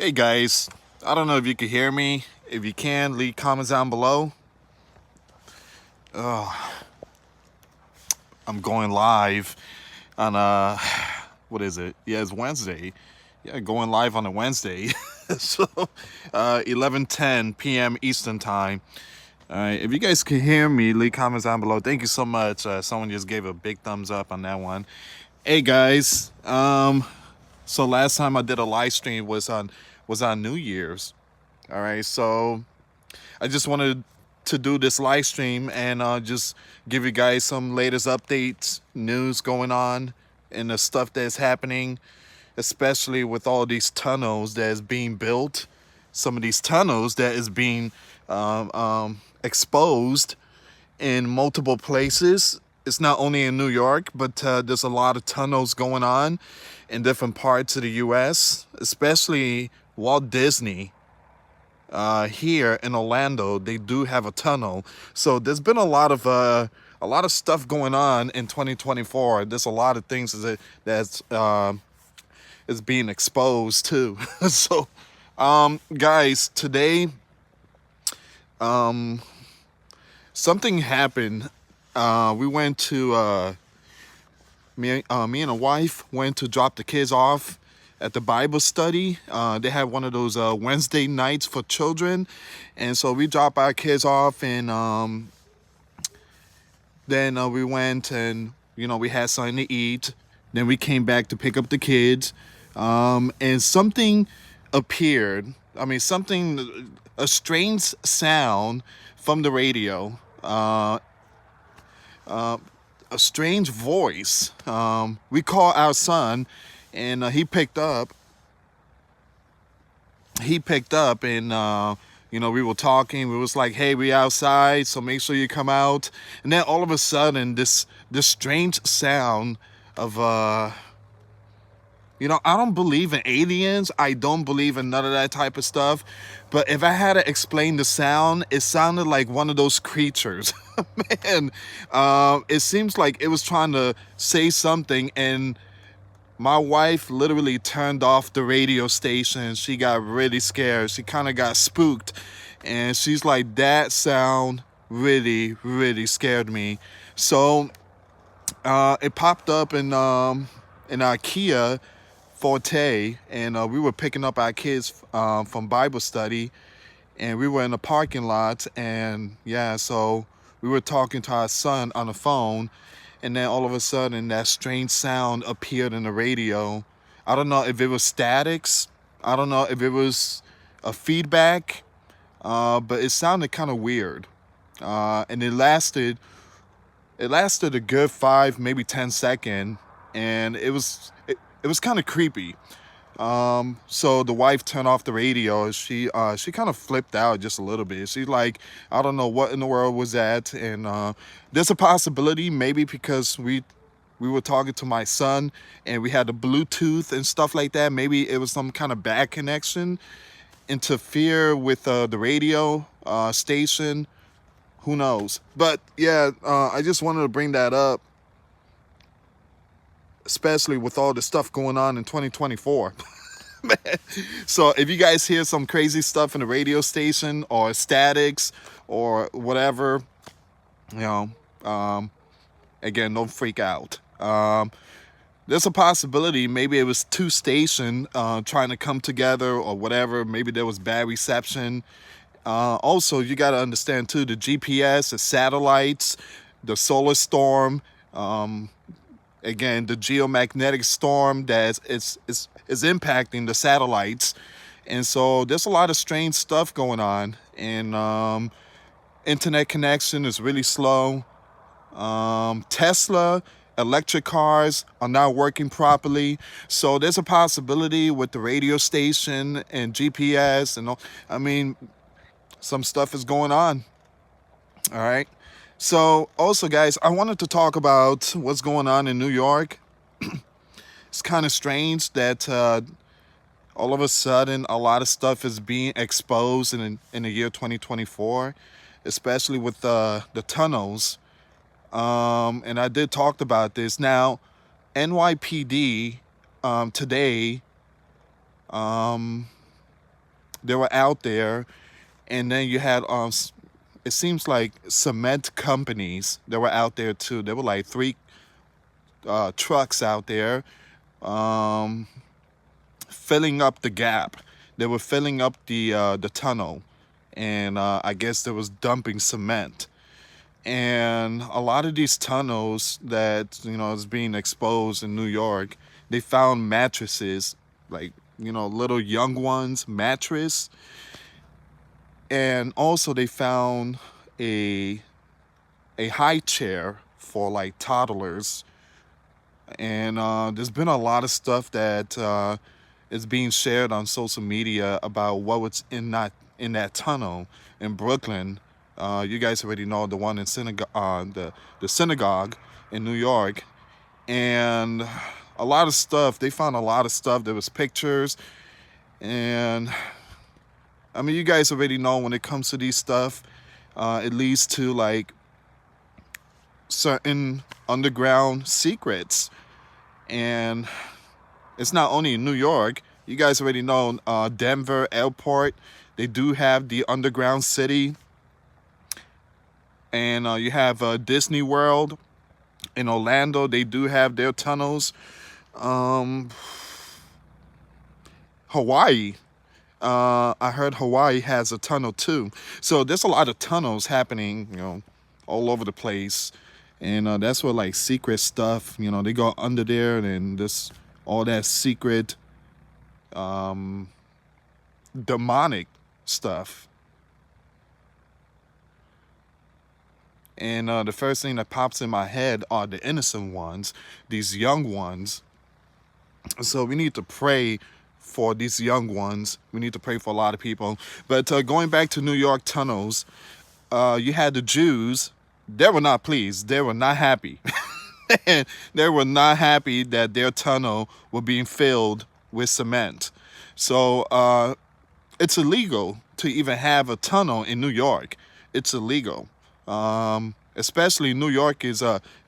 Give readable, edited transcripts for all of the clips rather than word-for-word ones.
Hey guys, I don't know if you can hear me. If you can, leave comments down below. I'm going live on what is it? Yeah, it's Wednesday. Yeah, going live on a Wednesday. So 11:10 p.m. Eastern time. All right, if you guys can hear me, leave comments down below. Thank you so much. Someone just gave a big thumbs up on that one. Hey guys, so last time I did a live stream was on New Year's. All right, so I just wanted to do this live stream and just give you guys some latest updates, news going on, and the stuff that's happening, especially with all these tunnels that is being built. Some of these tunnels that is being exposed in multiple places. It's not only in New York, but there's a lot of tunnels going on in different parts of the U.S., especially Walt Disney here in Orlando. They do have a tunnel, so there's been a lot of stuff going on in 2024. There's a lot of things that's is being exposed too. So, guys, today something happened. We went to me and a wife went to drop the kids off at the Bible study. They had one of those Wednesday nights for children, and so we dropped our kids off, and then we went and we had something to eat. Then we came back to pick up the kids, and something appeared. I mean, a strange sound from the radio. A strange voice. We called our son, and he picked up. And we were talking. We was like, "Hey, we outside, so make sure you come out." And then all of a sudden, this strange sound of I don't believe in aliens. I don't believe in none of that type of stuff. But if I had to explain the sound, it sounded like one of those creatures. Man, it seems like it was trying to say something, and my wife literally turned off the radio station. She got really scared. She kind of got spooked. And she's like, that sound really, really scared me. So it popped up in our Kia Forte, and we were picking up our kids from Bible study, and we were in the parking lot, and yeah, so we were talking to our son on the phone, and then all of a sudden that strange sound appeared in the radio. I don't know if it was statics. I don't know if it was a feedback, but it sounded kind of weird, and it lasted a good 5, maybe 10 seconds, and it was kind of creepy. So the wife turned off the radio, and she kind of flipped out just a little bit. She's like, I don't know what in the world was that, and there's a possibility maybe because we were talking to my son, and we had the Bluetooth and stuff like that. Maybe it was some kind of bad connection, interfere with the radio station. Who knows? But yeah, I just wanted to bring that up, especially with all the stuff going on in 2024. Man. So if you guys hear some crazy stuff in the radio station or statics or whatever, you know, again, don't freak out. There's a possibility maybe it was two stations trying to come together or whatever. Maybe there was bad reception. Also, you got to understand too, the GPS, the satellites, the solar storm, again, the geomagnetic storm that is impacting the satellites. And so there's a lot of strange stuff going on, and internet connection is really slow. Tesla electric cars are not working properly, so there's a possibility with the radio station and GPS and all. I mean, some stuff is going on. All right. So also, guys, I wanted to talk about what's going on in New York. It's kind of strange that all of a sudden a lot of stuff is being exposed in the year 2024, especially with the tunnels. And I did talk about this. Now, NYPD today They were out there, and then you had it seems like cement companies that were out there too. There were like three trucks out there, um, filling up the gap. They were filling up the tunnel, and I guess there was dumping cement. And a lot of these tunnels that is being exposed in New York, they found mattresses, like little young ones mattress, and also they found a a high chair for like toddlers. And there's been a lot of stuff that is being shared on social media about what was in that tunnel in Brooklyn. You guys already know the one in the synagogue in New York, and a lot of stuff. They found a lot of stuff. There was pictures, and I mean, you guys already know when it comes to these stuff, it leads to like certain underground secrets. And it's not only in New York. You guys already know Denver Airport. They do have the underground city. And you have Disney World in Orlando. They do have their tunnels. Um, Hawaii. I heard Hawaii has a tunnel too. So there's a lot of tunnels happening, all over the place. And that's where like secret stuff, they go under there, and this all that secret um, demonic stuff. And the first thing that pops in my head are the innocent ones, these young ones. So we need to pray for these young ones. We need to pray for a lot of people. But going back to New York tunnels, you had the Jews. They were not pleased. They were not happy. And they were not happy that their tunnel was being filled with cement. So it's illegal to even have a tunnel in New York. It's illegal. Especially New York is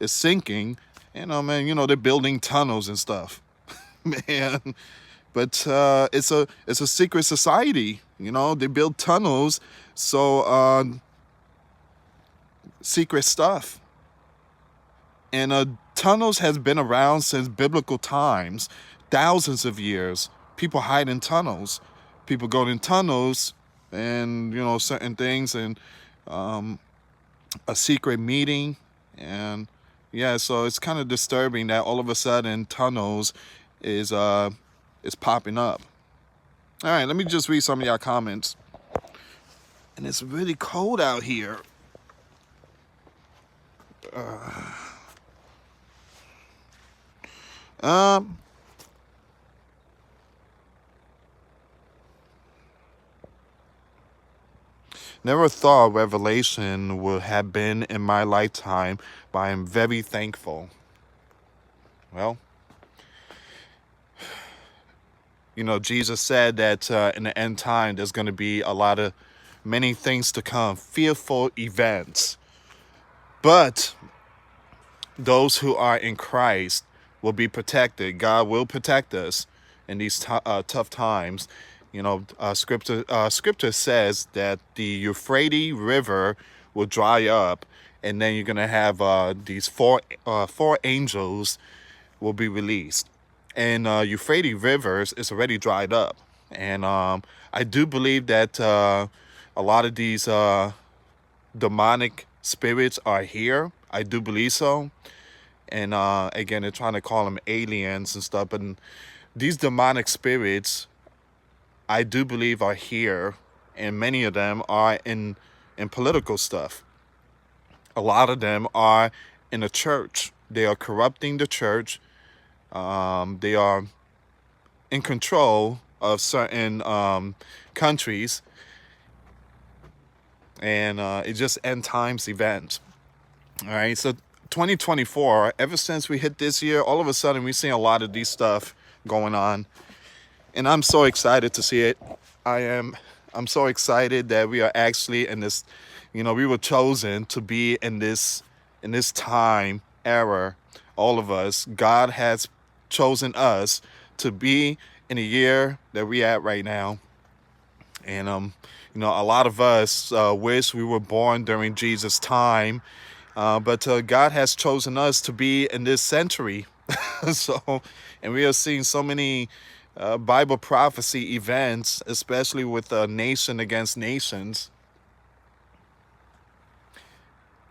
sinking. Man, they're building tunnels and stuff. Man, but it's a secret society. They build tunnels, so secret stuff. And tunnels has been around since biblical times, thousands of years. People hide in tunnels. People go in tunnels, and certain things, and a secret meeting, and yeah. So it's kind of disturbing that all of a sudden tunnels is popping up. All right, let me just read some of y'all comments. And it's really cold out here. Never thought Revelation would have been in my lifetime, but I am very thankful. Well, Jesus said that in the end time, there's going to be many things to come, fearful events. But those who are in Christ will be protected. God will protect us in these tough times. Scripture says that the Euphrates River will dry up, and then you're gonna have these four angels will be released. And Euphrates Rivers is already dried up, and I do believe that a lot of these demonic spirits are here. I do believe so. And again, they're trying to call them aliens and stuff, but these demonic spirits, I do believe, are here, and many of them are in political stuff. A lot of them are in the church. They are corrupting the church. They are in control of certain countries, and it's just end times events. All right, so 2024, ever since we hit this year, all of a sudden we're seeing a lot of these stuff going on. And I'm so excited to see it. I'm so excited that we are actually in this, we were chosen to be in this time era. All of us, God has chosen us to be in the year that we at right now. And a lot of us wish we were born during Jesus' time, but God has chosen us to be in this century. So, and we are seeing so many Bible prophecy events, especially with nation against nations.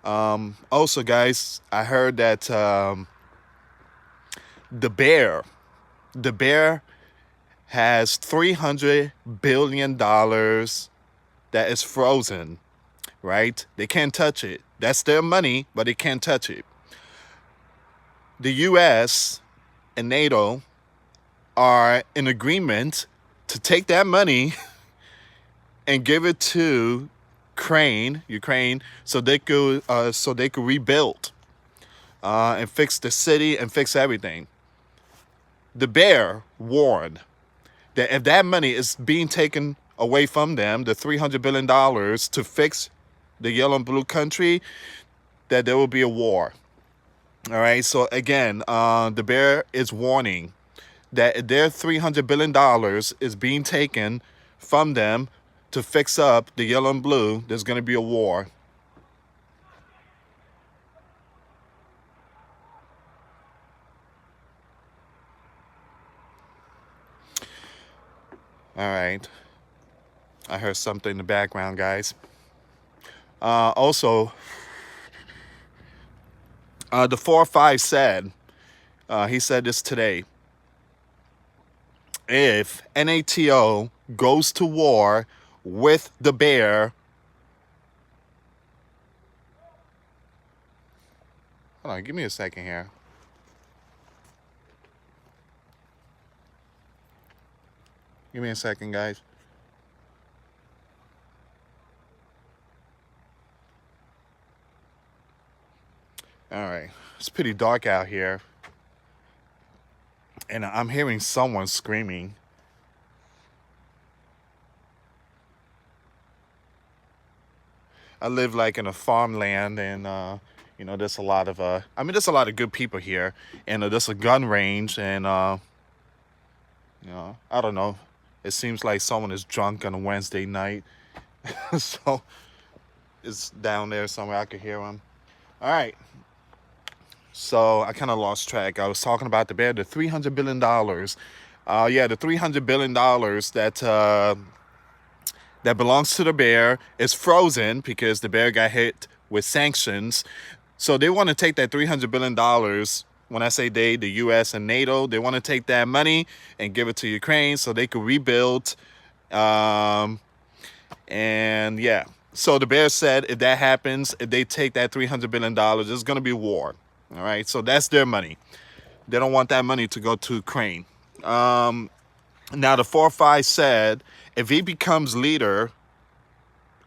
Also, guys, I heard that the bear, the bear has $300 billion that is frozen, right? They can't touch it. That's their money, but they can't touch it. The US and NATO are in agreement to take that money and give it to Ukraine, so they could rebuild and fix the city and fix everything. The bear warned that if that money is being taken away from them, the $300 billion to fix the yellow and blue country, that there will be a war. All right. So again, the bear is warning that if their $300 billion is being taken from them to fix up the yellow and blue, there's going to be a war. All right. I heard something in the background, guys. Also, the 4-5 said, he said this today, if NATO goes to war with the bear, hold on, give me a second here. Give me a second, guys. All right. It's pretty dark out here. And I'm hearing someone screaming. I live like in a farmland, and there's a lot of there's a lot of good people here, and there's a gun range, and I don't know. It seems like someone is drunk on a Wednesday night, so it's down there somewhere. I could hear them. All right. So I kind of lost track. I was talking about the bear, the $300 billion. The $300 billion that belongs to the bear is frozen because the bear got hit with sanctions. So they want to take that $300 billion. When I say they, the U.S. and NATO, they want to take that money and give it to Ukraine so they could rebuild. And yeah, so the bear said if that happens, if they take that $300 billion, there's going to be war. All right, so that's their money. They don't want that money to go to Ukraine. Now, the 4-5 said if he becomes leader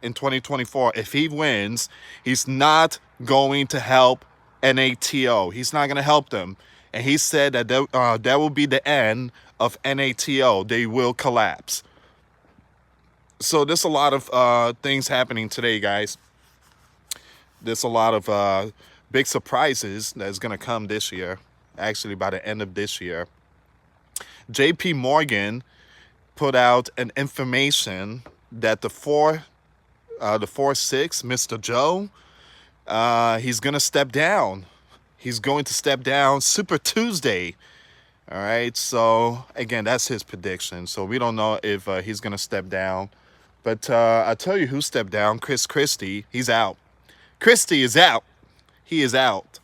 in 2024, if he wins, he's not going to help NATO. He's not going to help them. And he said that that will be the end of NATO. They will collapse. So there's a lot of things happening today, guys. There's a lot of big surprises that's going to come this year, actually by the end of this year. JP Morgan put out an information that the 4-6, Mr. Joe, he's going to step down. He's going to step down Super Tuesday. All right. So again, that's his prediction. So we don't know if he's going to step down. But I tell you who stepped down, Chris Christie. He's out. Christie is out. He is out.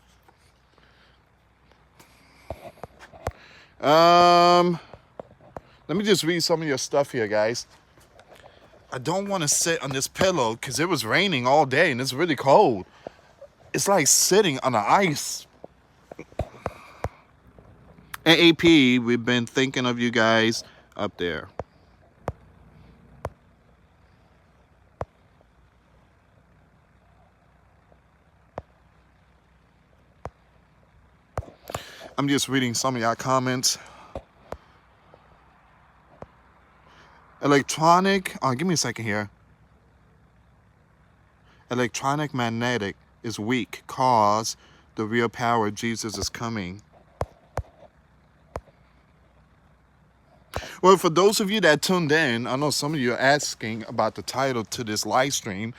Let me just read some of your stuff here, guys. I don't want to sit on this pillow because it was raining all day and it's really cold. It's like sitting on the ice. At AP, we've been thinking of you guys up there. I'm just reading some of y'all comments. Electronic, give me a second here. Electronic magnetic is weak cause the real power of Jesus is coming. Well, for those of you that tuned in, I know some of you are asking about the title to this live stream.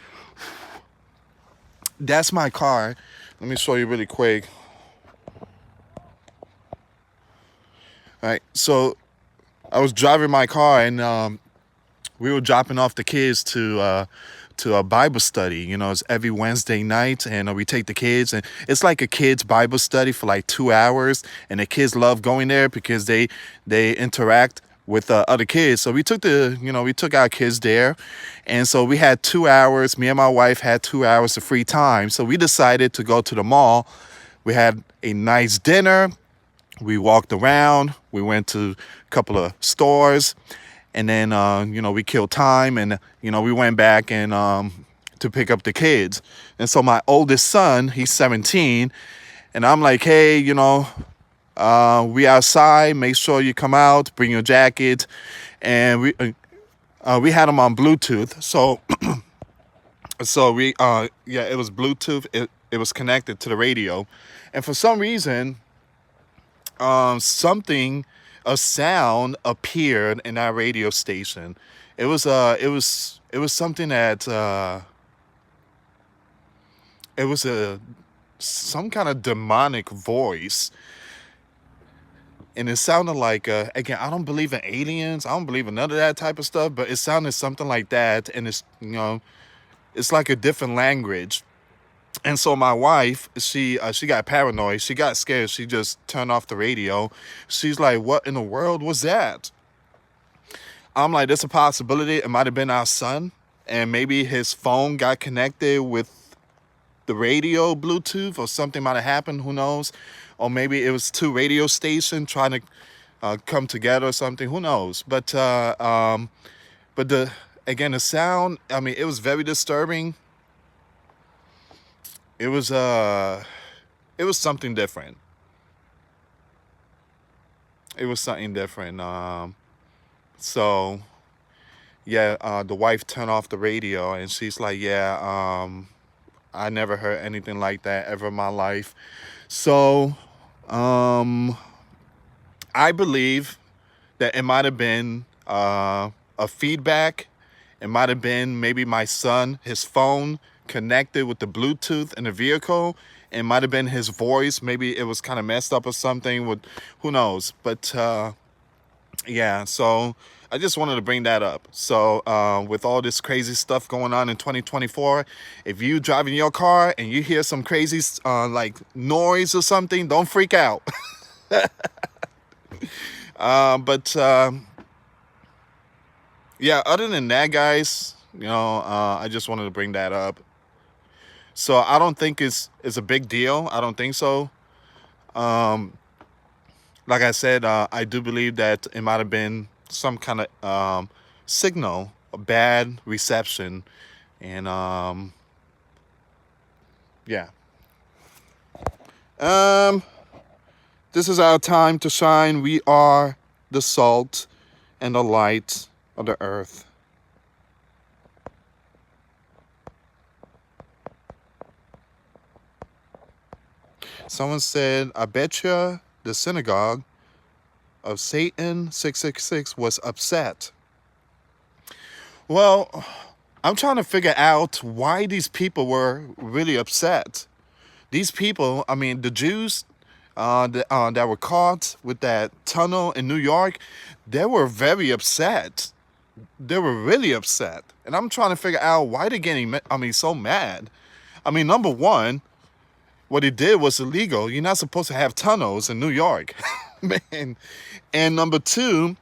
That's my car. Let me show you really quick. All right, so I was driving my car and we were dropping off the kids to a Bible study. You know, it's every Wednesday night, and we take the kids, and it's like a kids Bible study for like 2 hours, and the kids love going there because they interact with other kids. So we took we took our kids there, and so we had 2 hours. Me and my wife had 2 hours of free time, so we decided to go to the mall. We had a nice dinner. We walked around. We went to a couple of stores. And then, we killed time, and, we went back and to pick up the kids. And so my oldest son, he's 17, and I'm like, hey, we outside, make sure you come out, bring your jacket. And we had him on Bluetooth. So, it was Bluetooth. It was connected to the radio. And for some reason, a sound appeared in our radio station. It was something that it was some kind of demonic voice, and it sounded like again, I don't believe in aliens, I don't believe in none of that type of stuff, but it sounded something like that, and it's like a different language. And so my wife, she got paranoid. She got scared. She just turned off the radio. She's like, what in the world was that? I'm like, there's a possibility it might have been our son, and maybe his phone got connected with the radio Bluetooth, or something might have happened. Who knows? Or maybe it was two radio stations trying to come together or something. Who knows? But the sound, I mean, it was very disturbing. It was something different. It was something different. So yeah, the wife turned off the radio, and she's like, yeah, I never heard anything like that ever in my life. So I believe that it might have been a feedback. It might have been maybe my son, his phone connected with the Bluetooth in the vehicle. It might have been his voice. Maybe it was kind of messed up or something. Who knows? But yeah, so I just wanted to bring that up. So with all this crazy stuff going on in 2024, if you driving your car and you hear some crazy like noise or something, don't freak out. Yeah, other than that, guys, I just wanted to bring that up. So I don't think it's a big deal. I don't think so. Like I said, I do believe that it might have been some kind of signal, a bad reception, and yeah. This is our time to shine. We are the salt and the light of the earth. Someone said, I bet you the synagogue of Satan 666 was upset. Well, I'm trying to figure out why these people were really upset. These people, I mean, the Jews that were caught with that tunnel in New York, they were very upset. They were really upset. And I'm trying to figure out why they're getting, so mad. I mean, number one, what he did was illegal. You're not supposed to have tunnels in New York. Man. And number two,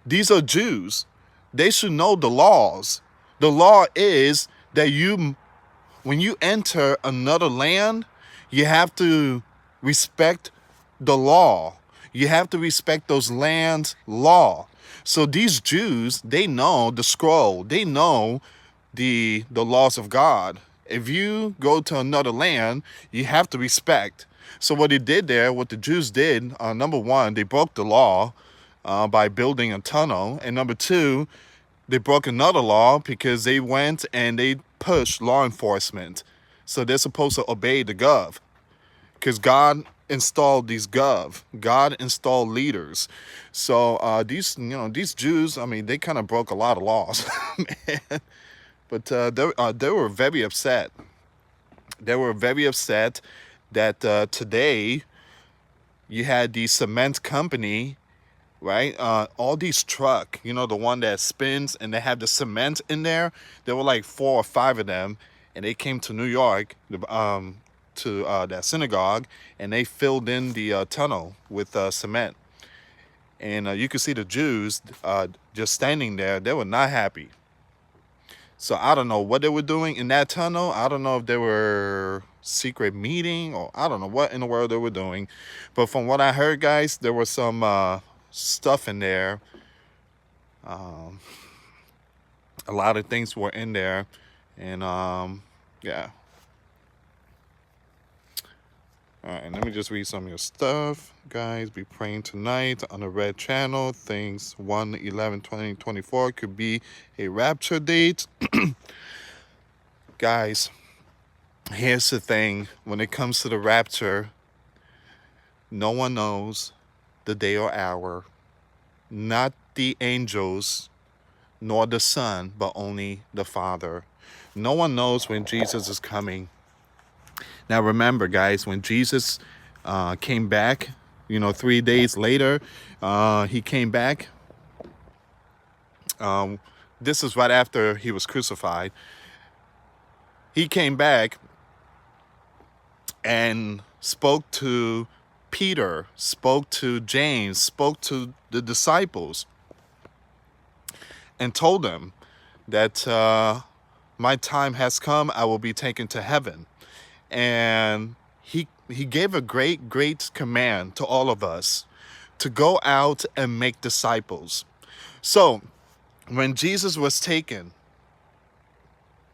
these are Jews. They should know the laws. The law is that when you enter another land, you have to respect the law. You have to respect those lands' law. So these Jews, they know the scroll. They know the laws of God. If you go to another land, you have to respect. So what the Jews did, number one, they broke the law by building a tunnel. And number two, they broke another law because they went and they pushed law enforcement. So they're supposed to obey the gov. Because God installed these God installed leaders. So these Jews, I mean, they kind of broke a lot of laws, man. But they were very upset. They were very upset that today you had the cement company, right? All these truck, the one that spins and they have the cement in there. There were like 4 or 5 of them, and they came to New York, to that synagogue, and they filled in the tunnel with cement. And you could see the Jews just standing there. They were not happy. So I don't know what they were doing in that tunnel. I don't know if they were secret meeting, or I don't know what in the world they were doing. But from what I heard, guys, there was some stuff in there. Um, a lot of things were in there. And yeah. All right, let me just read some of your stuff. Guys, be praying tonight on the red channel. Things 1/11/2024 could be a rapture date. Guys, here's the thing. When it comes to the rapture, no one knows the day or hour. Not the angels, nor the Son, but only the Father. No one knows when Jesus is coming. Now remember, guys, when Jesus came back, 3 days later, he came back. This is right after he was crucified. He came back and spoke to Peter, spoke to James, spoke to the disciples, and told them that my time has come. I will be taken to heaven. And he gave a great command to all of us to go out and make disciples. So when Jesus was taken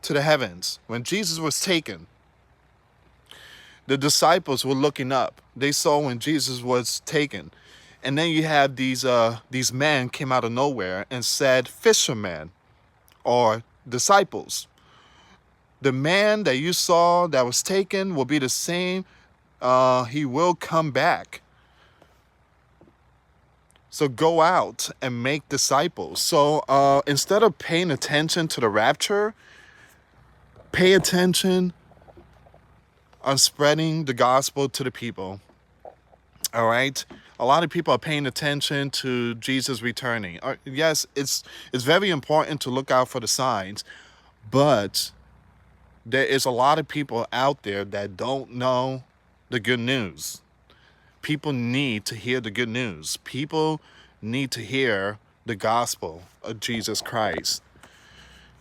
to the heavens, when Jesus was taken, the disciples were looking up. They saw when Jesus was taken. And then you have these men came out of nowhere and said, fishermen or disciples. The man that you saw that was taken will be the same. He will come back. So go out and make disciples. So instead of paying attention to the rapture, pay attention on spreading the gospel to the people. All right? A lot of people are paying attention to Jesus returning. Yes, it's very important to look out for the signs, but there is a lot of people out there that don't know the good news. People need to hear the good news. People need to hear the gospel of Jesus Christ.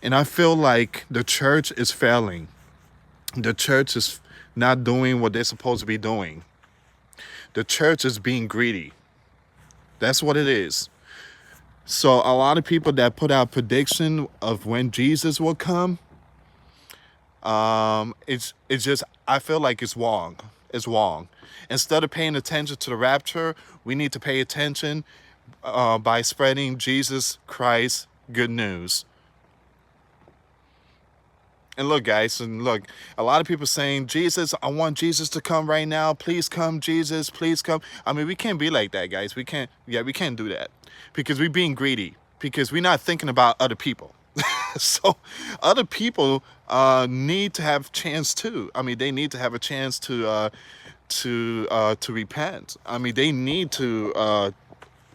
And I feel like the church is failing. The church is not doing what they're supposed to be doing. The church is being greedy. That's what it is. So a lot of people that put out prediction of when Jesus will come, it's just, I feel like it's wrong. It's wrong. Instead of paying attention to the rapture, we need to pay attention by spreading Jesus Christ good news. And look, guys, a lot of people saying, Jesus, I want Jesus to come right now. Please come, Jesus, please come. I mean, we can't be like that, guys. We can't do that because we're being greedy, because we're not thinking about other people. So other people need to have a chance too. I mean, they need to have a chance to repent. I mean, they need to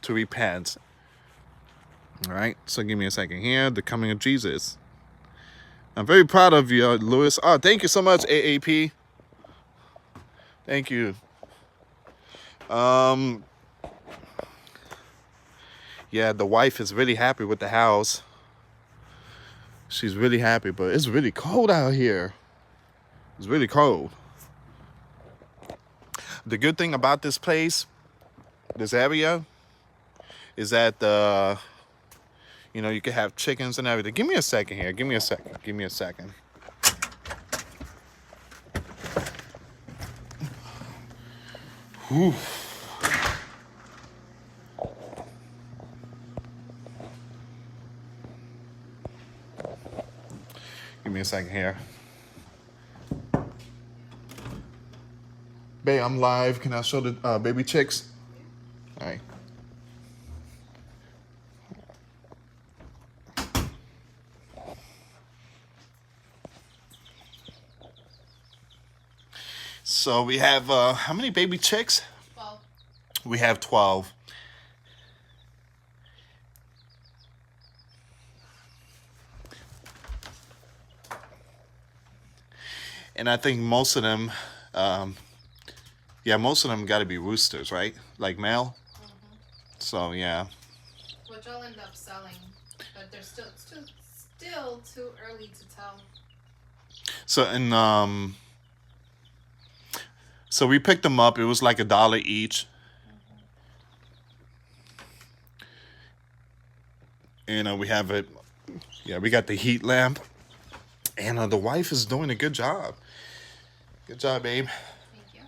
repent. All right. So give me a second here. The coming of Jesus. I'm very proud of you, Louis. Oh, thank you so much, AAP. Thank you. Yeah, the wife is really happy with the house. She's really happy, but it's really cold out here. It's really cold. The good thing about this place, this area, is that you can have chickens and everything. Give me a second here. Give me a second. Whew. Give me a second here. Babe, I'm live. Can I show the baby chicks? All right. So we have how many baby chicks? 12. We have 12. And I think most of them, um, yeah, most of them got to be roosters, right? Like male. So yeah. Which I'll end up selling, but they're still too early to tell. So and so we picked them up. It was like $1 each. And we have it. Yeah, we got the heat lamp, and the wife is doing a good job. Good job, babe. Thank you.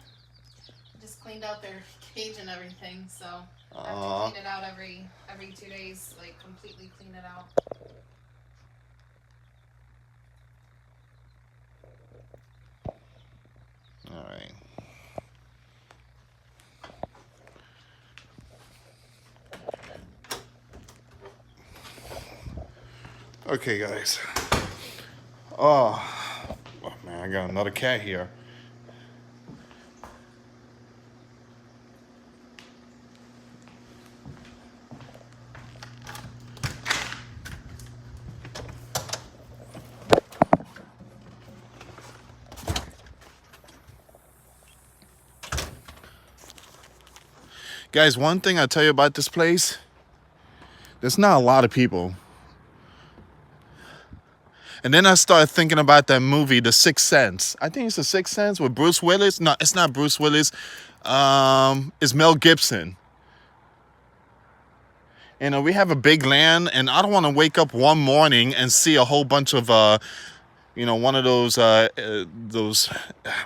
Just cleaned out their cage and everything, so I have to Aw. clean it out every 2 days, like completely clean it out. All right. Okay, guys. Oh, oh man, I got another cat here. Guys, one thing I tell you about this place, there's not a lot of people. And then I started thinking about that movie, The Sixth Sense. I think it's The Sixth Sense with Bruce Willis. No, it's not Bruce Willis. It's Mel Gibson. And we have a big land, and I don't want to wake up one morning and see a whole bunch of, one of those,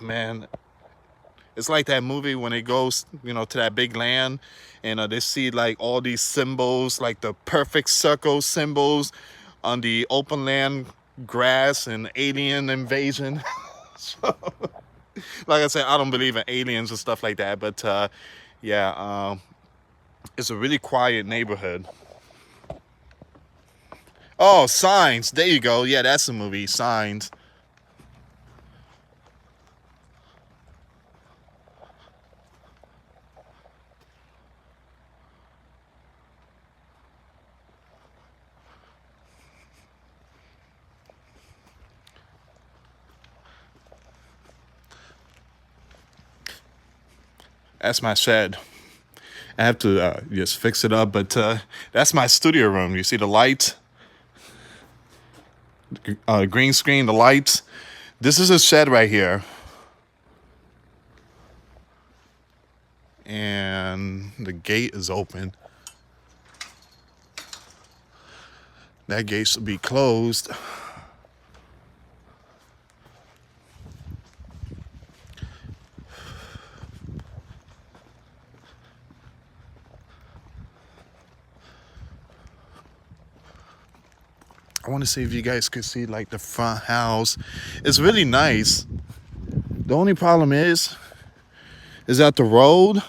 man. It's like that movie when it goes, to that big land, and they see like all these symbols, like the perfect circle symbols on the open land grass and alien invasion. So, like I said, I don't believe in aliens and stuff like that, but yeah, it's a really quiet neighborhood. Oh, Signs. There you go. Yeah, that's the movie, Signs. That's my shed. I have to just fix it up, but that's my studio room. You see the lights, green screen, the lights. This is a shed right here. And the gate is open. That gate should be closed. I want to see if you guys could see like the front house. It's really nice. The only problem is that the road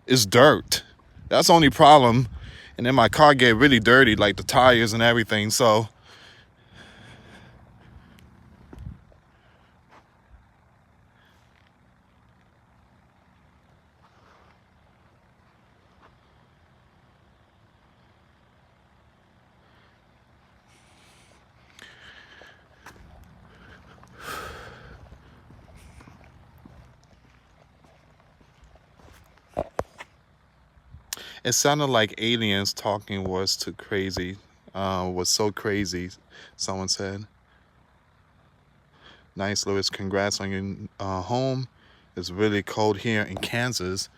is dirt. That's the only problem. And then my car get really dirty, like the tires and everything. So it sounded like aliens talking was too crazy. Was so crazy, someone said. Nice, Lewis. Congrats on your home. It's really cold here in Kansas.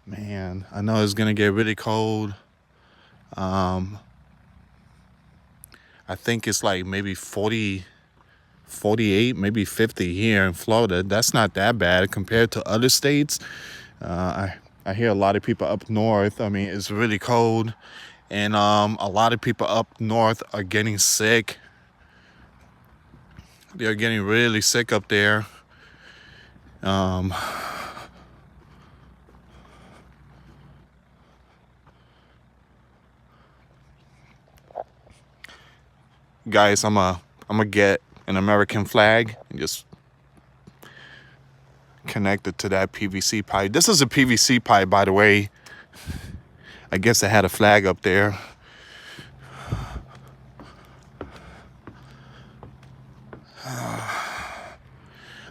Man, I know it's gonna get really cold. Um, I think it's like maybe 40, 48, maybe 50 here in Florida. That's not that bad compared to other states. I hear a lot of people up north. I mean, it's really cold, and a lot of people up north are getting sick. They're getting really sick up there. Guys, I'm gonna get an American flag and just connect it to that PVC pipe. This is a PVC pipe, by the way. I guess I had a flag up there.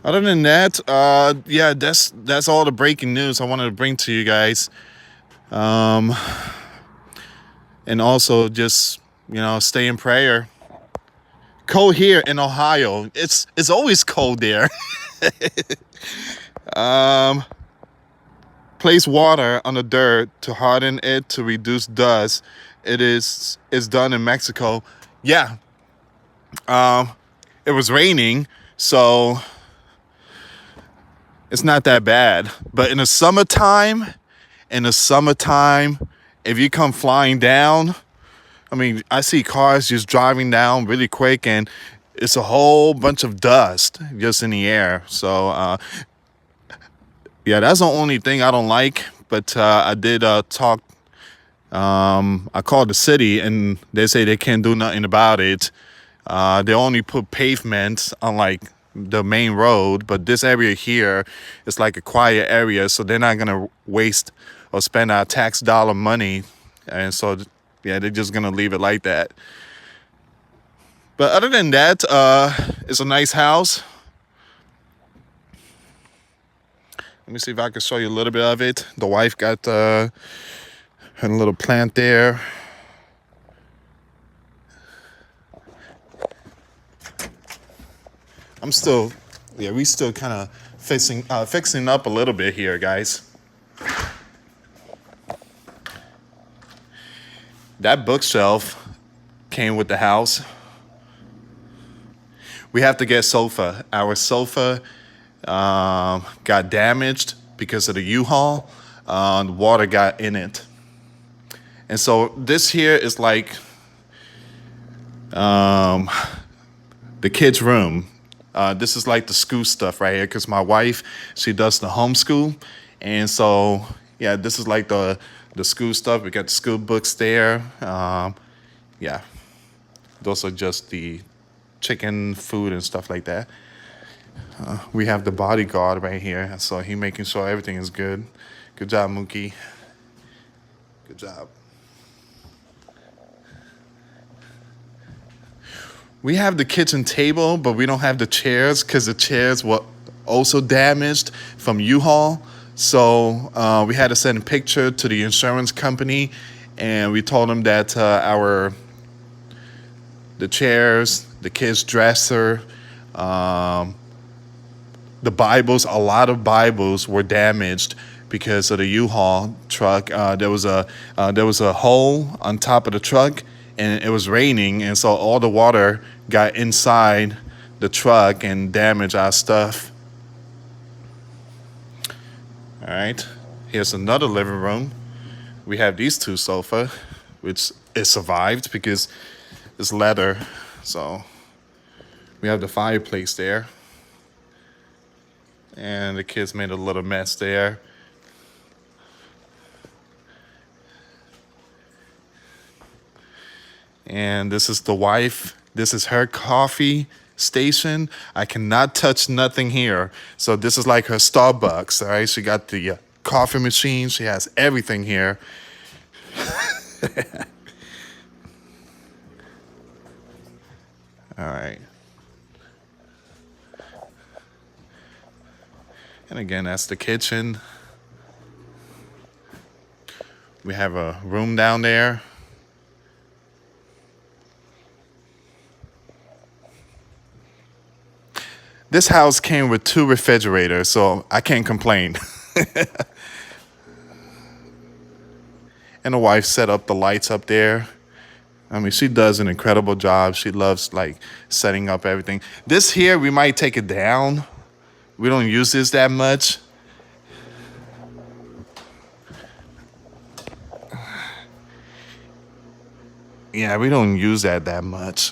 Other than that, yeah, that's all the breaking news I wanted to bring to you guys. And also just, stay in prayer. Cold here in Ohio. It's always cold there. Place water on the dirt to harden it to reduce dust. It's done in Mexico. Yeah. It was raining, so it's not that bad. But in the summertime, if you come flying down, I mean, I see cars just driving down really quick, and it's a whole bunch of dust just in the air. So, yeah, that's the only thing I don't like. But I did talk. I called the city, and they say they can't do nothing about it. They only put pavement on like the main road, but this area here is like a quiet area, so they're not gonna waste or spend our tax dollar money, and so yeah, they're just gonna leave it like that. But other than that, it's a nice house. Let me see if I can show you a little bit of it. The wife got her little plant there. We still kind of fixing up a little bit here, guys. That bookshelf came with the house. We have to get sofa. Our sofa got damaged because of the U-Haul. The water got in it. And so this here is like the kids' room. This is like the school stuff right here, because my wife, she does the homeschool. And so, yeah, this is like the school stuff. We got the school books there. Yeah, those are just the chicken food and stuff like that. We have the bodyguard right here, so he making sure everything is good. Good job, Mookie. Good job. We have the kitchen table, but we don't have the chairs because the chairs were also damaged from U-Haul. So we had to send a picture to the insurance company, and we told them that the chairs, the kids' dresser, the Bibles, a lot of Bibles were damaged because of the U-Haul truck. There was a hole on top of the truck, and it was raining, and so all the water got inside the truck and damaged our stuff. All right, here's another living room. We have these two sofas, which it survived because it's leather. So we have the fireplace there, and the kids made a little mess there. And this is the wife. This is her coffee station. I cannot touch nothing here. So this is like her Starbucks, all right? She got the coffee machine. She has everything here. All right. And again, that's the kitchen. We have a room down there. This house came with 2 refrigerators, so I can't complain. And the wife set up the lights up there. I mean, she does an incredible job. She loves like setting up everything. This here, we might take it down. We don't use this that much. Yeah, we don't use that much.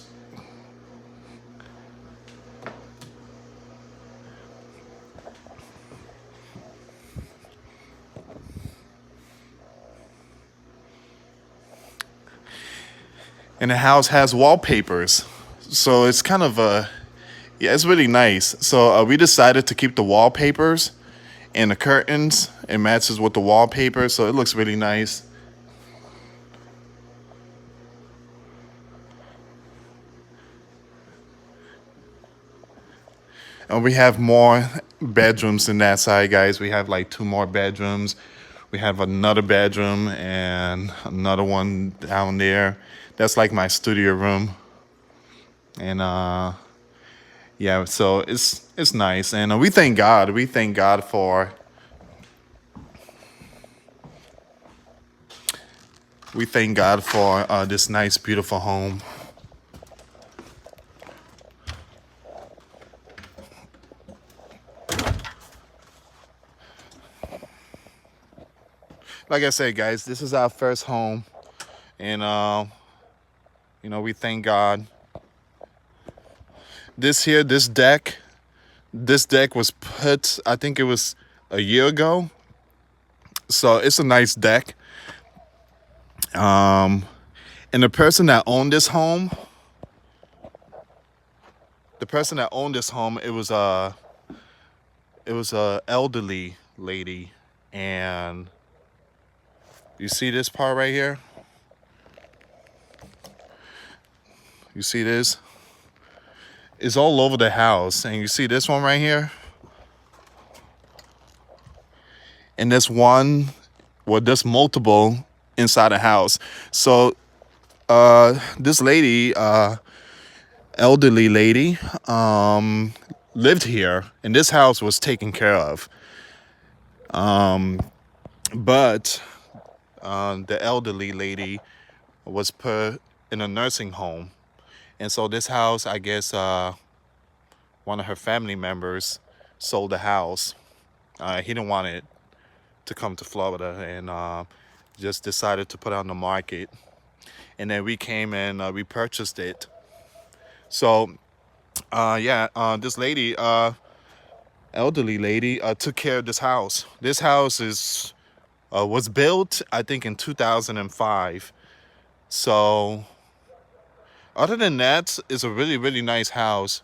And the house has wallpapers. So it's kind of yeah, it's really nice. So we decided to keep the wallpapers and the curtains. It matches with the wallpaper, so it looks really nice. And we have more bedrooms in that side, guys. We have like two more bedrooms. We have another bedroom and another one down there. That's like my studio room. And yeah, so it's nice. And we thank God. We thank God for this nice, beautiful home. Like I said, guys, this is our first home, and we thank God. This deck was put, I think it was a year ago, so it's a nice deck. And the person that owned this home, it was a elderly lady, and you see this part right here. You see this? It's all over the house, and you see this one right here, and this one, well, there's multiple inside the house. So this lady, elderly lady, lived here, and this house was taken care of. But the elderly lady was put in a nursing home, and so this house, I guess, one of her family members sold the house. He didn't want it to come to Florida, and just decided to put it on the market. And then we came and we purchased it. So yeah, this lady, elderly lady, took care of this house. This house was built, I think, in 2005. So other than that, it's a really, really nice house.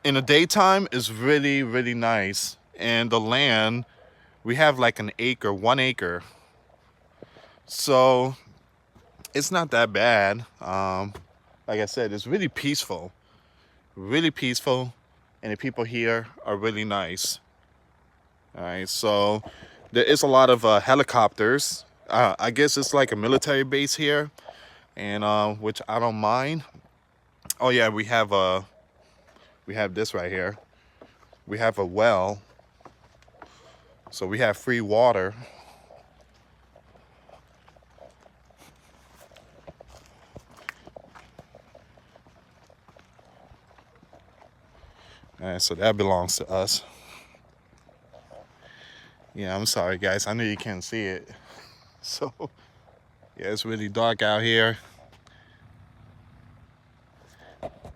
In the daytime, it's really, really nice. And the land, we have like 1 acre. So it's not that bad. Like I said, it's really peaceful, and the people here are really nice. All right, so there is a lot of helicopters. I guess it's like a military base here, and which I don't mind. Oh yeah, we have this right here. We have a well, so we have free water. All right, so that belongs to us. Yeah, I'm sorry, guys. I know you can't see it. So yeah, it's really dark out here.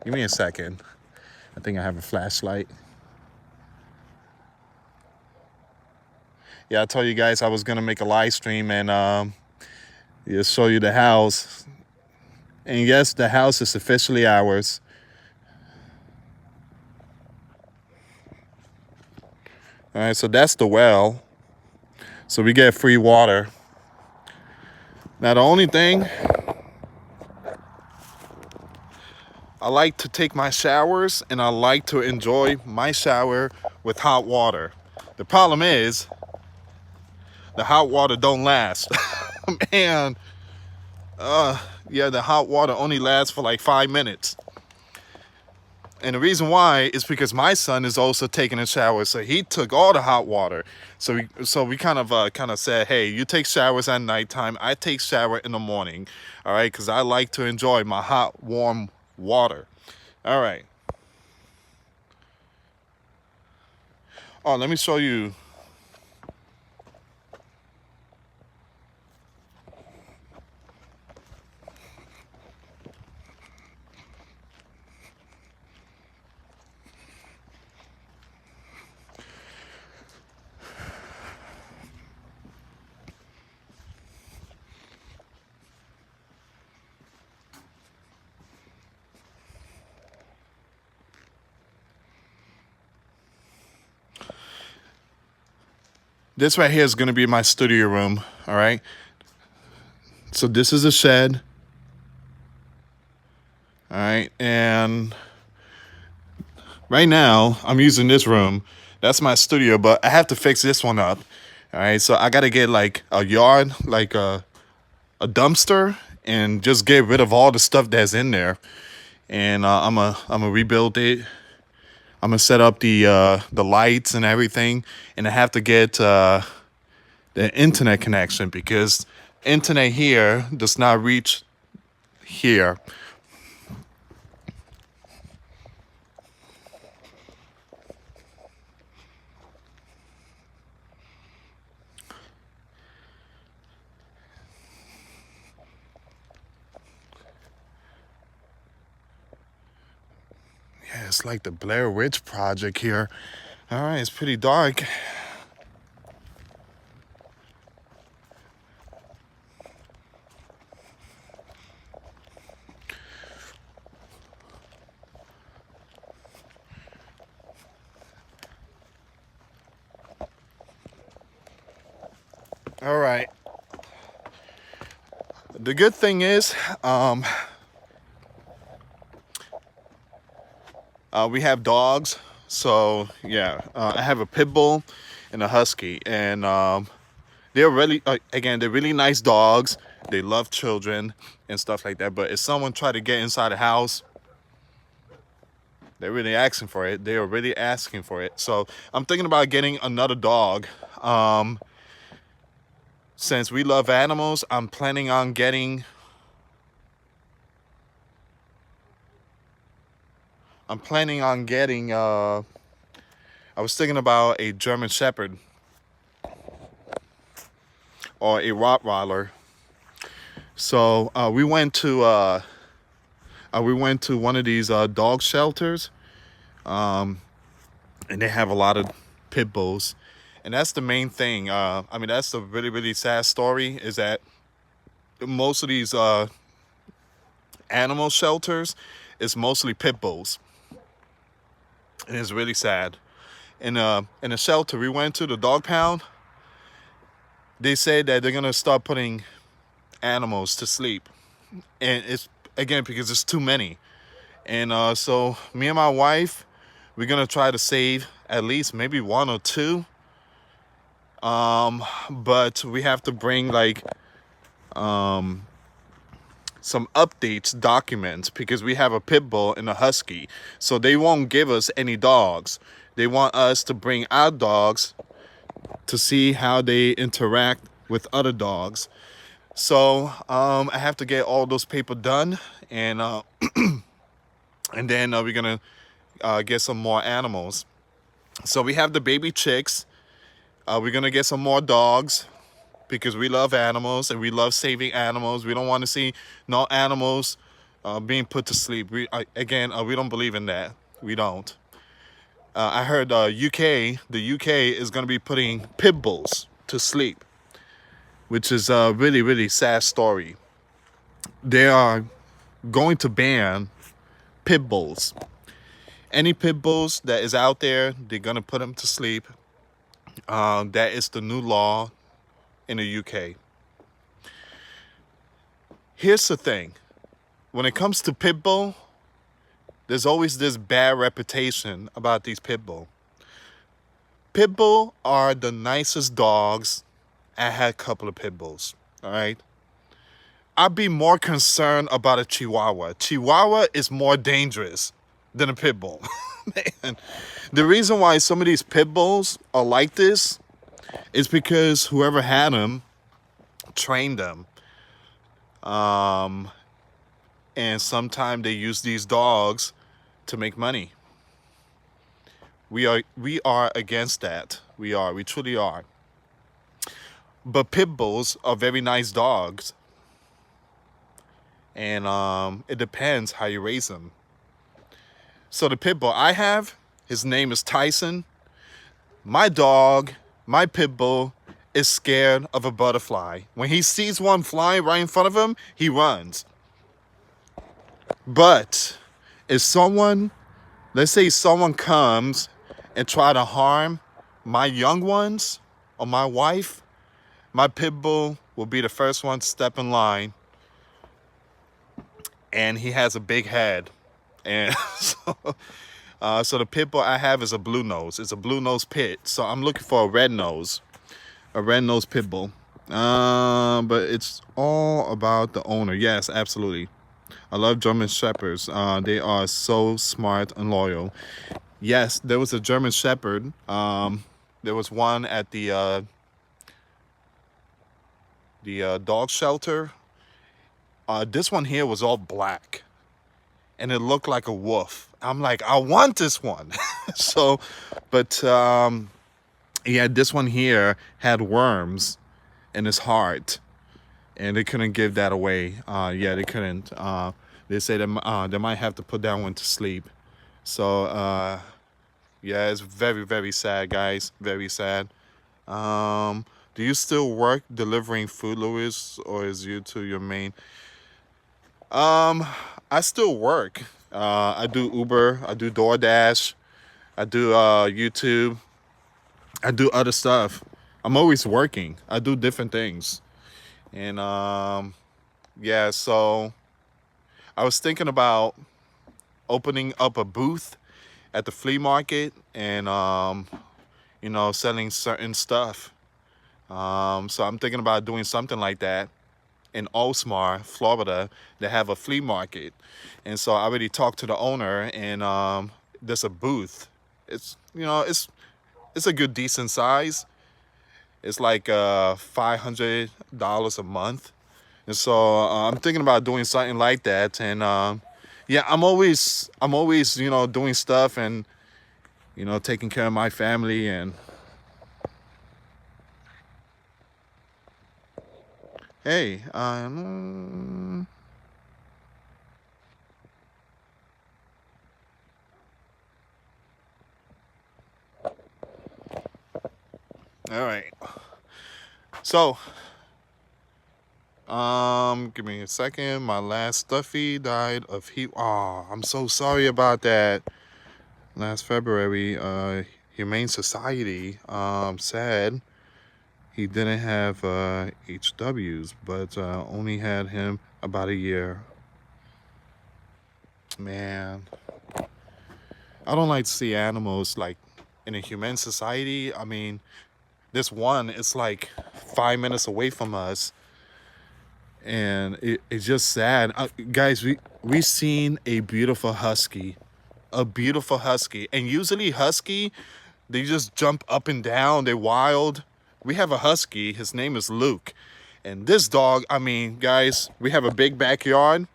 Give me a second. I think I have a flashlight. Yeah, I told you guys I was gonna make a live stream and yeah, show you the house. And yes, the house is officially ours. All right, so that's the well. So we get free water. Now the only thing, I like to take my showers, and I like to enjoy my shower with hot water. The problem is the hot water don't last. Man, yeah, the hot water only lasts for like 5 minutes. And the reason why is because my son is also taking a shower, so he took all the hot water. So we kind of said, hey, you take showers at nighttime, I take shower in the morning, all right? Because I like to enjoy my hot, warm water. All right. Oh, let me show you. This right here is gonna be my studio room. All right. So this is a shed. All right, and right now I'm using this room. That's my studio, but I have to fix this one up. All right, so I gotta get like a yard, like a dumpster, and just get rid of all the stuff that's in there. And I'm a rebuild it. I'm gonna set up the lights and everything, and I have to get the internet connection because internet here does not reach here. Yeah, it's like the Blair Witch Project here. All right, it's pretty dark. All right. The good thing is, we have dogs. So yeah, I have a pit bull and a husky, and they're really, again, they're really nice dogs. They love children and stuff like that. But if someone try to get inside the house, they're really asking for it. They are really asking for it. So I'm thinking about getting another dog. Since we love animals, I'm planning on getting. I'm planning on getting. I was thinking about a German Shepherd or a Rottweiler. So we went to one of these dog shelters, and they have a lot of pit bulls, and that's the main thing. I mean, that's the really really sad story is that most of these animal shelters is mostly pit bulls, and it's really sad. In a shelter we went to, the dog pound, they said that they're gonna start putting animals to sleep, and it's again because it's too many. And so me and my wife, we're gonna try to save at least maybe one or two. But we have to bring like some updates documents because we have a pit bull and a husky, so they won't give us any dogs. They want us to bring our dogs to see how they interact with other dogs. So I have to get all those paper done, and and then we're gonna get some more animals. So we have the baby chicks. We're gonna get some more dogs because we love animals and we love saving animals. We don't want to see no animals being put to sleep. We don't believe in that. We don't. I heard the UK is gonna be putting pit bulls to sleep, which is a really really sad story. They are going to ban pit bulls. Any pit bulls that is out there, they're gonna put them to sleep. That is the new law in the UK. Here's the thing: when it comes to pit bull, there's always this bad reputation about these pit bull. Pit bull are the nicest dogs. I had a couple of pit bulls. All right. I'd be more concerned about a Chihuahua. Chihuahua is more dangerous than a pit bull. Man, the reason why some of these pit bulls are like this is because whoever had them trained them. And sometimes they use these dogs to make money. We are against that. We truly are. But pit bulls are very nice dogs, and it depends how you raise them. So the pit bull I have, his name is Tyson. My dog, my pit bull, is scared of a butterfly. When he sees one flying right in front of him, he runs. But if someone, let's say someone comes and try to harm my young ones, On my wife, my pit bull will be the first one to step in line, and he has a big head. And so the pit bull I have is a blue nose. It's a blue nose pit. So I'm looking for a red nose pit bull. But it's all about the owner. Yes, absolutely. I love German Shepherds. They are so smart and loyal. Yes, there was a German Shepherd. There was one at the dog shelter. This one here was all black, and it looked like a wolf. I'm like, I want this one. So, but yeah, this one here had worms in his heart, and they couldn't give that away. Yeah, they couldn't. They said they might have to put that one to sleep. So yeah, it's very very sad, guys. Very sad. Do you still work delivering food, Louis, or is you to your main? Um, I still work. I do Uber. I do DoorDash. I do YouTube. I do other stuff. I'm always working. I do different things, and yeah. So I was thinking about opening up a booth at the flea market and selling certain stuff. So I'm thinking about doing something like that in Osmar, Florida. They have a flea market, and so I already talked to the owner, and there's a booth. It's it's a good decent size. It's like $500 a month, and so I'm thinking about doing something like that. And yeah, I'm always doing stuff and taking care of my family. And hey, all right. So give me a second. My last stuffy died of heat. Oh, I'm so sorry about that. Last February, Humane Society said he didn't have HWs, but only had him about a year. Man, I don't like to see animals like in a humane society. I mean, this one is like 5 minutes away from us, and it's just sad. Guys, we seen a beautiful husky, and usually husky, they just jump up and down. They're wild. We have a husky. His name is Luke, and this dog. I mean, guys, we have a big backyard,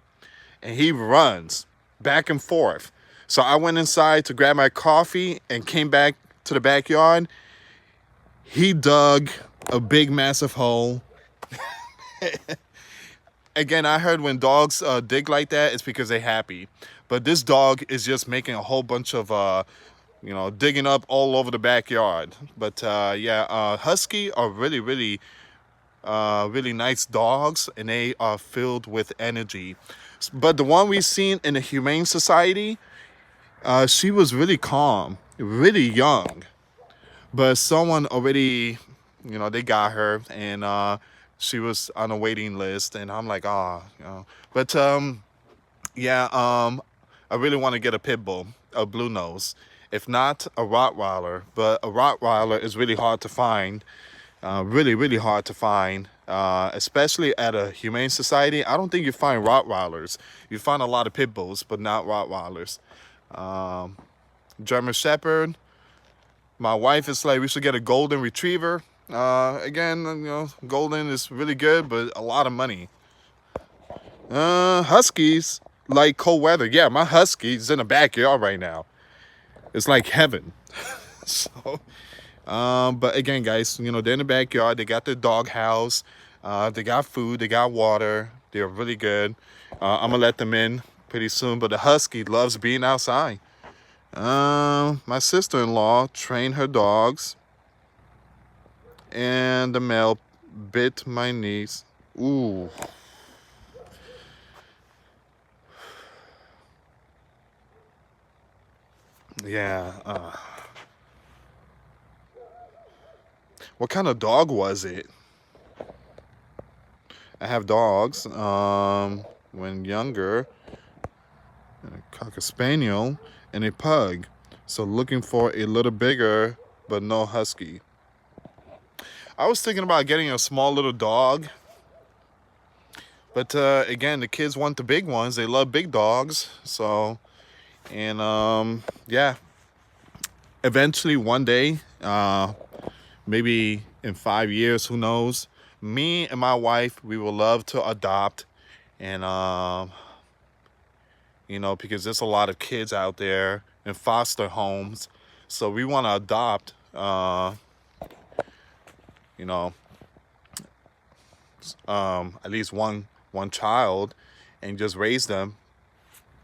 and he runs back and forth. So I went inside to grab my coffee and came back to the backyard. He dug a big, massive hole. Again, I heard when dogs dig like that, it's because they're happy. But this dog is just making a whole bunch of, digging up all over the backyard. But yeah, husky are really, really, really nice dogs, and they are filled with energy. But the one we seen in the Humane Society, she was really calm, really young. But someone already, they got her, and she was on a waiting list. And I'm like, But yeah, I really want to get a pit bull, a blue nose. If not, a Rottweiler. But a Rottweiler is really hard to find. Really, really hard to find. Especially at a humane society. I don't think you find Rottweilers. You find a lot of pit bulls, but not Rottweilers. German Shepherd. My wife is like, we should get a golden retriever. Again, golden is really good, but a lot of money. Huskies like cold weather. Yeah, my husky's in the backyard right now. It's like heaven. So, but again, guys, they're in the backyard. They got their dog house. They got food. They got water. They're really good. I'm gonna let them in pretty soon. But the husky loves being outside. My sister-in-law trained her dogs, and the male bit my niece. Ooh. Yeah. What kind of dog was it? I have dogs. When younger, a cocker spaniel and a pug. So looking for a little bigger, but no husky. I was thinking about getting a small little dog, but again, the kids want the big ones. They love big dogs. So, and yeah, eventually one day, maybe in 5 years, who knows? Me and my wife, we would love to adopt, and because there's a lot of kids out there in foster homes, so we want to adopt, you know, at least one child, and just raise them.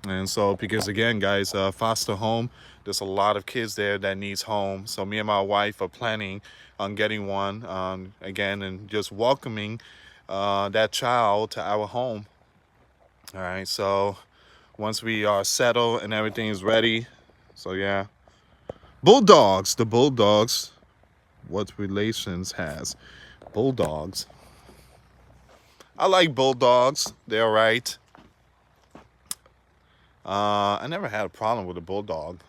And so, because again, guys, foster home, there's a lot of kids there that needs home. So me and my wife are planning on getting one, again, and just welcoming that child to our home. All right, so once we are settled and everything is ready, so yeah. Bulldogs, the bulldogs, what relations has? Bulldogs. I like bulldogs, they're all right. I never had a problem with a bulldog.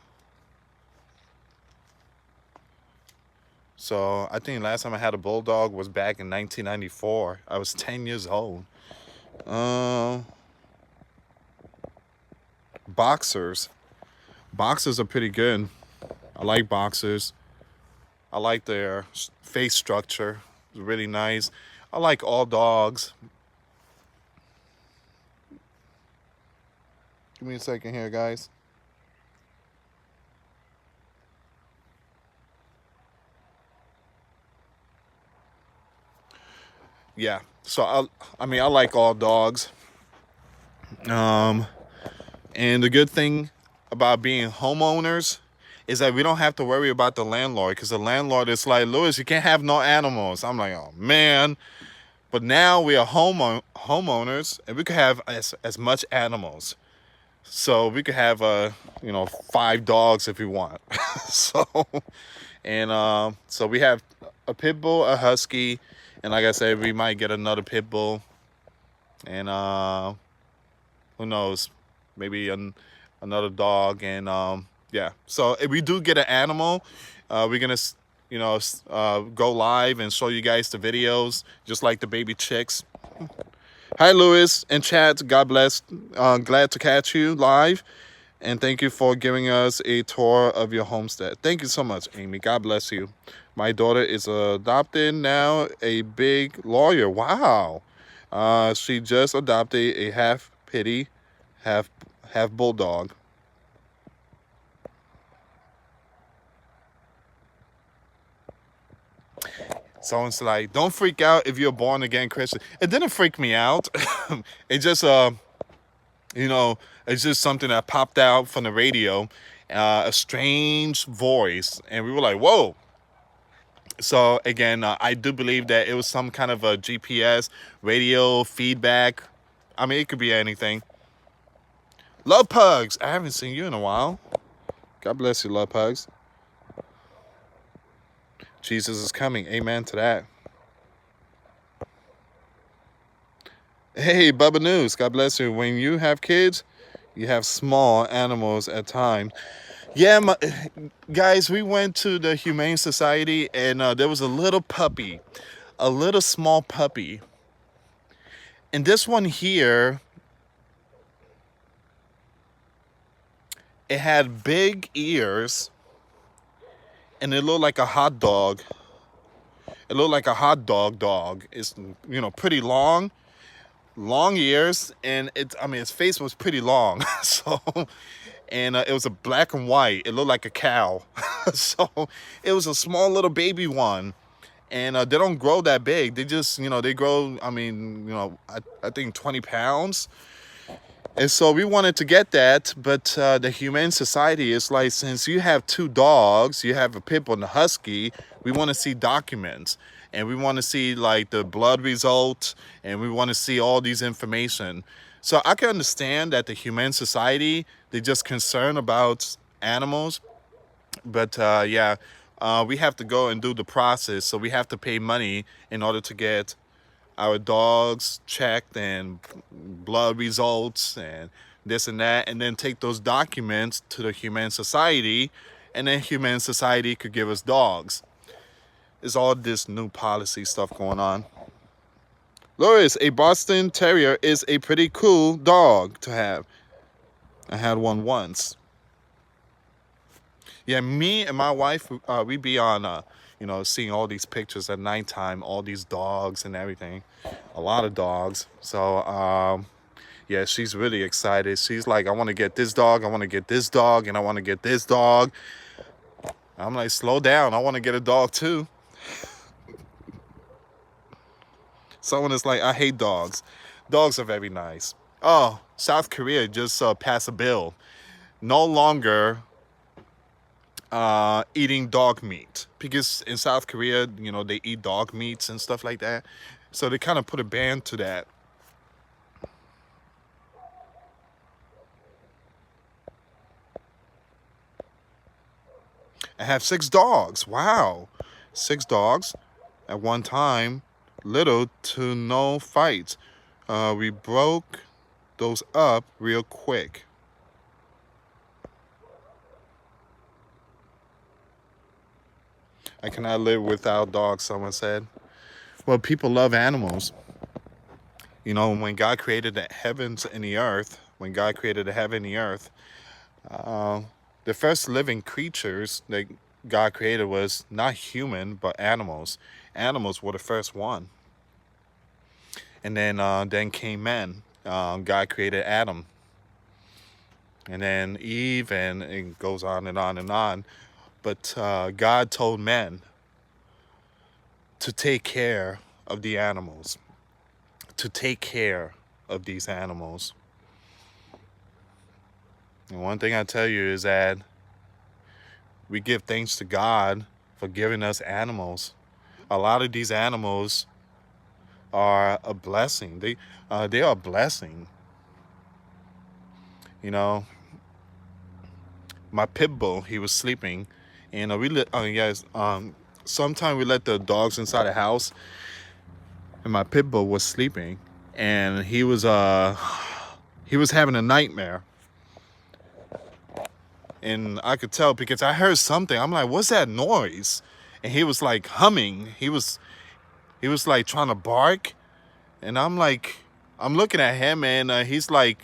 So I think last time I had a bulldog was back in 1994. I was 10 years old. Boxers. Boxers are pretty good. I like boxers. I like their face structure. It's really nice. I like all dogs. Give me a second here, guys. Yeah. So I like all dogs. And the good thing about being homeowners is that we don't have to worry about the landlord, because the landlord is like, Louis, you can't have no animals. I'm like, oh man. But now we are homeowners, and we could have as much animals. So we could have 5 dogs if we want. So so we have a pit bull, a husky, and like I said, we might get another pit bull, and who knows, maybe another dog, and yeah. So if we do get an animal, we're gonna go live and show you guys the videos, just like the baby chicks. Hi, Louis and chat. God bless. Glad to catch you live. And thank you for giving us a tour of your homestead. Thank you so much, Amy. God bless you. My daughter is adopted now, a big lawyer. Wow. She just adopted a half pitty, half bulldog. Someone's like, don't freak out if you're a born again Christian. It didn't freak me out. It just it's just something that popped out from the radio, a strange voice, and we were like, whoa. So again, I do believe that it was some kind of a GPS radio feedback. I mean, it could be anything. Love Pugs. I haven't seen you in a while. God bless you, Love Pugs. Jesus is coming. Amen to that. Hey, Bubba News. God bless you. When you have kids, you have small animals at times. Yeah, guys, we went to the Humane Society, and there was a little puppy, a little small puppy. And this one here, it had big ears, and it looked like a hot dog. It looked like a hot dog. It's, pretty long ears, and its face was pretty long. So, and it was a black and white. It looked like a cow. So it was a small little baby one, and they don't grow that big. They just, they grow, I think 20 pounds. And so we wanted to get that, but the Humane Society is like, since you have 2 dogs, you have a pit bull and a husky, we want to see documents, and we want to see like the blood results, and we want to see all these information. So I can understand that the Humane Society, they're just concerned about animals, but yeah, we have to go and do the process. So we have to pay money in order to get our dogs checked and blood results and this and that, and then take those documents to the Humane Society, and then Humane Society could give us dogs. There's all this new policy stuff going on. Loris, a Boston Terrier is a pretty cool dog to have. I had one once. Yeah, me and my wife, we be on, seeing all these pictures at nighttime, all these dogs and everything, a lot of dogs. So, yeah, she's really excited. She's like, I want to get this dog, I want to get this dog, and I want to get this dog. I'm like, slow down, I want to get a dog too. Someone is like, I hate dogs. Dogs are very nice. Oh, South Korea just passed a bill. No longer eating dog meat, because in South Korea, they eat dog meats and stuff like that. So they kind of put a ban to that. I have 6 dogs. Wow. 6 dogs at one time. Little to no fights. We broke those up real quick. I cannot live without dogs, someone said. Well, people love animals. When God created the heavens and the earth, the first living creatures that God created was not human, but animals. Animals were the first one. And then came man. God created Adam. And then Eve, and it goes on and on and on. But God told men to take care of the animals, to take care of these animals. And one thing I tell you is that we give thanks to God for giving us animals. A lot of these animals are a blessing. They are a blessing. My pit bull, he was sleeping, and sometimes we let the dogs inside the house, and my pit bull was sleeping, and he was having a nightmare. And I could tell because I heard something. I'm like, what's that noise? And he was like humming. He was like trying to bark. And I'm looking at him, and he's like,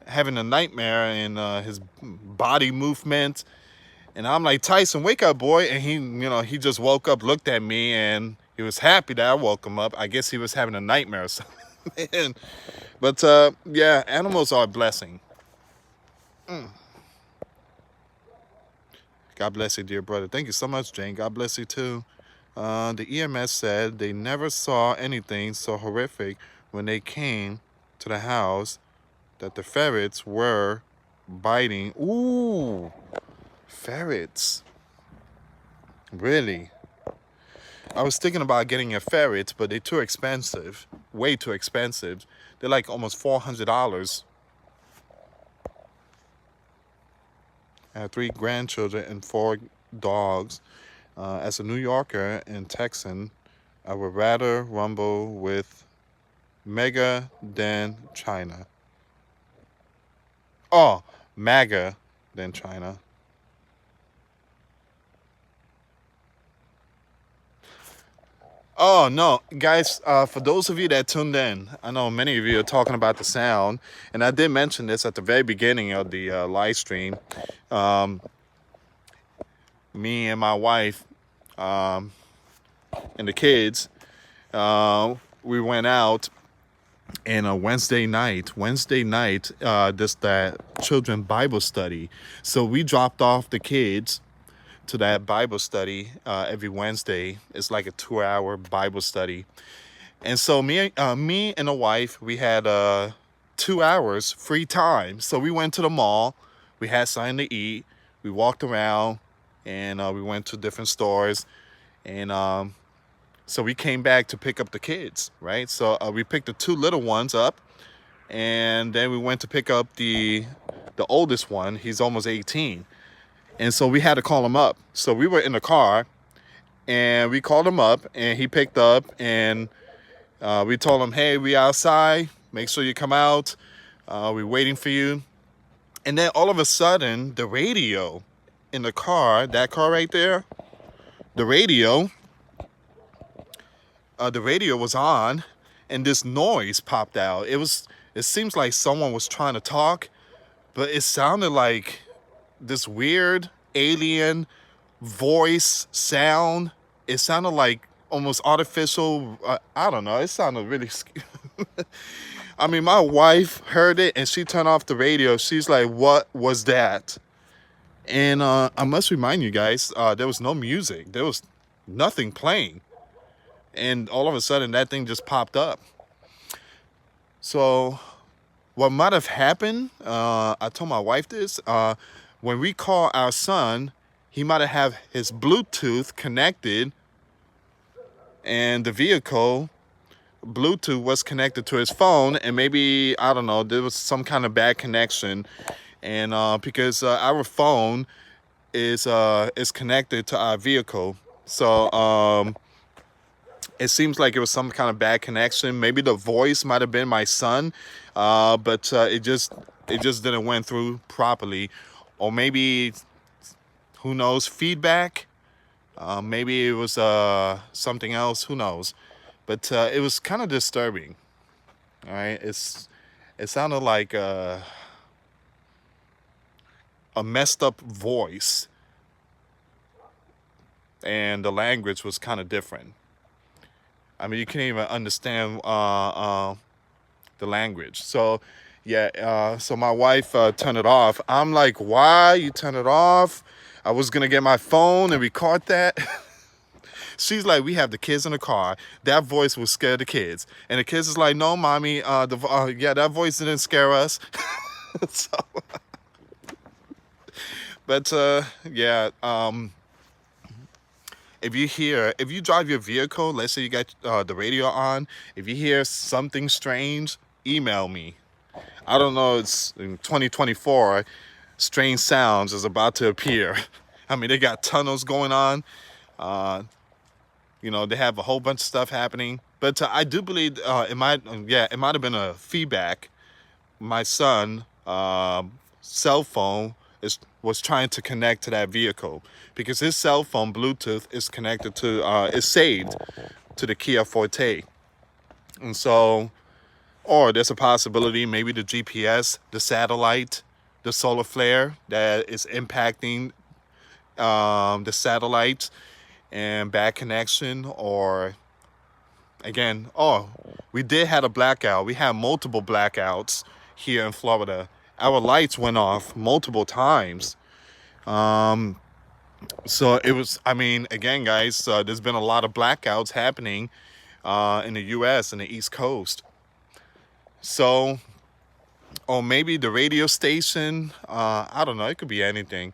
having a nightmare, and his body movement. And I'm like, Tyson, wake up, boy. And he just woke up, looked at me, and he was happy that I woke him up. I guess he was having a nightmare or something. But yeah, animals are a blessing. God bless you, dear brother. Thank you so much, Jane. God bless you too. The EMS said they never saw anything so horrific when they came to the house that the ferrets were biting. Ooh, ferrets. Really? I was thinking about getting a ferret, but they're too expensive. Way too expensive. They're like almost $400. I have 3 grandchildren and 4 dogs. As a New Yorker and Texan, I would rather rumble with Mega than China. Oh, MAGA than China. Oh, no, guys, for those of you that tuned in, I know many of you are talking about the sound, and I did mention this at the very beginning of the live stream. Me and my wife and the kids, we went out, and Wednesday night, this that children Bible study. So we dropped off the kids to that Bible study every Wednesday. It's like a 2-hour Bible study. And so me and the wife, we had 2 hours free time. So we went to the mall. We had something to eat. We walked around, and we went to different stores. And so we came back to pick up the kids, right? So we picked the 2 little ones up, and then we went to pick up the oldest one. He's almost 18. And so we had to call him up. So we were in the car and we called him up and he picked up and we told him, hey, we outside. Make sure you come out. We're waiting for you. And then all of a sudden, the radio in the car, that car right there, the radio was on and this noise popped out. It seems like someone was trying to talk, but it sounded like this weird alien voice sound. It sounded like almost artificial. I don't know. It sounded really I mean, my wife heard it and she turned off the radio. She's like, what was that? And I must remind you guys, there was no music. There was nothing playing. And all of a sudden, that thing just popped up. So what might have happened, I told my wife this, when we call our son, he might have his Bluetooth connected and the vehicle Bluetooth was connected to his phone, and maybe, I don't know, there was some kind of bad connection. And because our phone is connected to our vehicle, so it seems like it was some kind of bad connection. Maybe the voice might have been my son, but it just didn't went through properly, or maybe, who knows, feedback. Maybe it was something else. Who knows? But it was kind of disturbing. All right, it sounded like a messed up voice, and the language was kind of different. I mean, you can't even understand the language. So, yeah. So my wife turned it off. I'm like, why you turn it off? I was gonna get my phone and record that. She's like, we have the kids in the car. That voice will scare the kids. And the kids is like, no, mommy, yeah, that voice didn't scare us. So, but yeah, if you drive your vehicle, let's say you got the radio on, if you hear something strange, email me. I don't know, it's in 2024, strange sounds is about to appear. I mean, they got tunnels going on. They have a whole bunch of stuff happening. But I do believe it might have been a feedback. My son cell phone was trying to connect to that vehicle because his cell phone Bluetooth is connected to is saved to the Kia Forte. And so, or there's a possibility maybe the GPS, the satellite, the solar flare that is impacting the satellite and bad connection. Or again, we did have a blackout. We had multiple blackouts here in Florida. Our lights went off multiple times. So it was, I mean, again, guys, there's been a lot of blackouts happening in the US and the East Coast. So, or maybe the radio station, I don't know, it could be anything.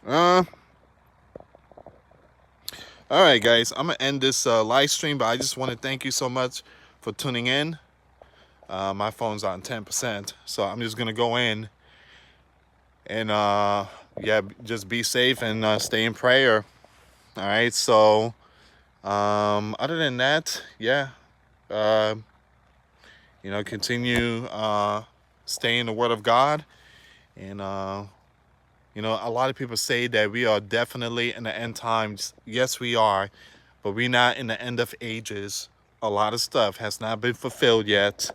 All right, guys, I'm gonna end this live stream, but I just want to thank you so much for tuning in. My phone's on 10%, so I'm just gonna go in and just be safe and stay in prayer. All right, so other than that, continue stay in the Word of God. And a lot of people say that we are definitely in the end times. Yes, we are, but we're not in the end of ages. A lot of stuff has not been fulfilled yet,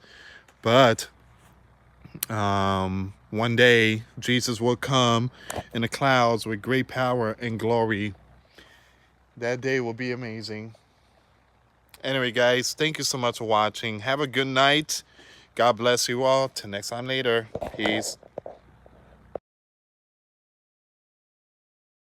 but one day Jesus will come in the clouds with great power and glory. That day will be amazing. Anyway, guys, thank you so much for watching. Have a good night. God bless you all. Till next time later. Peace.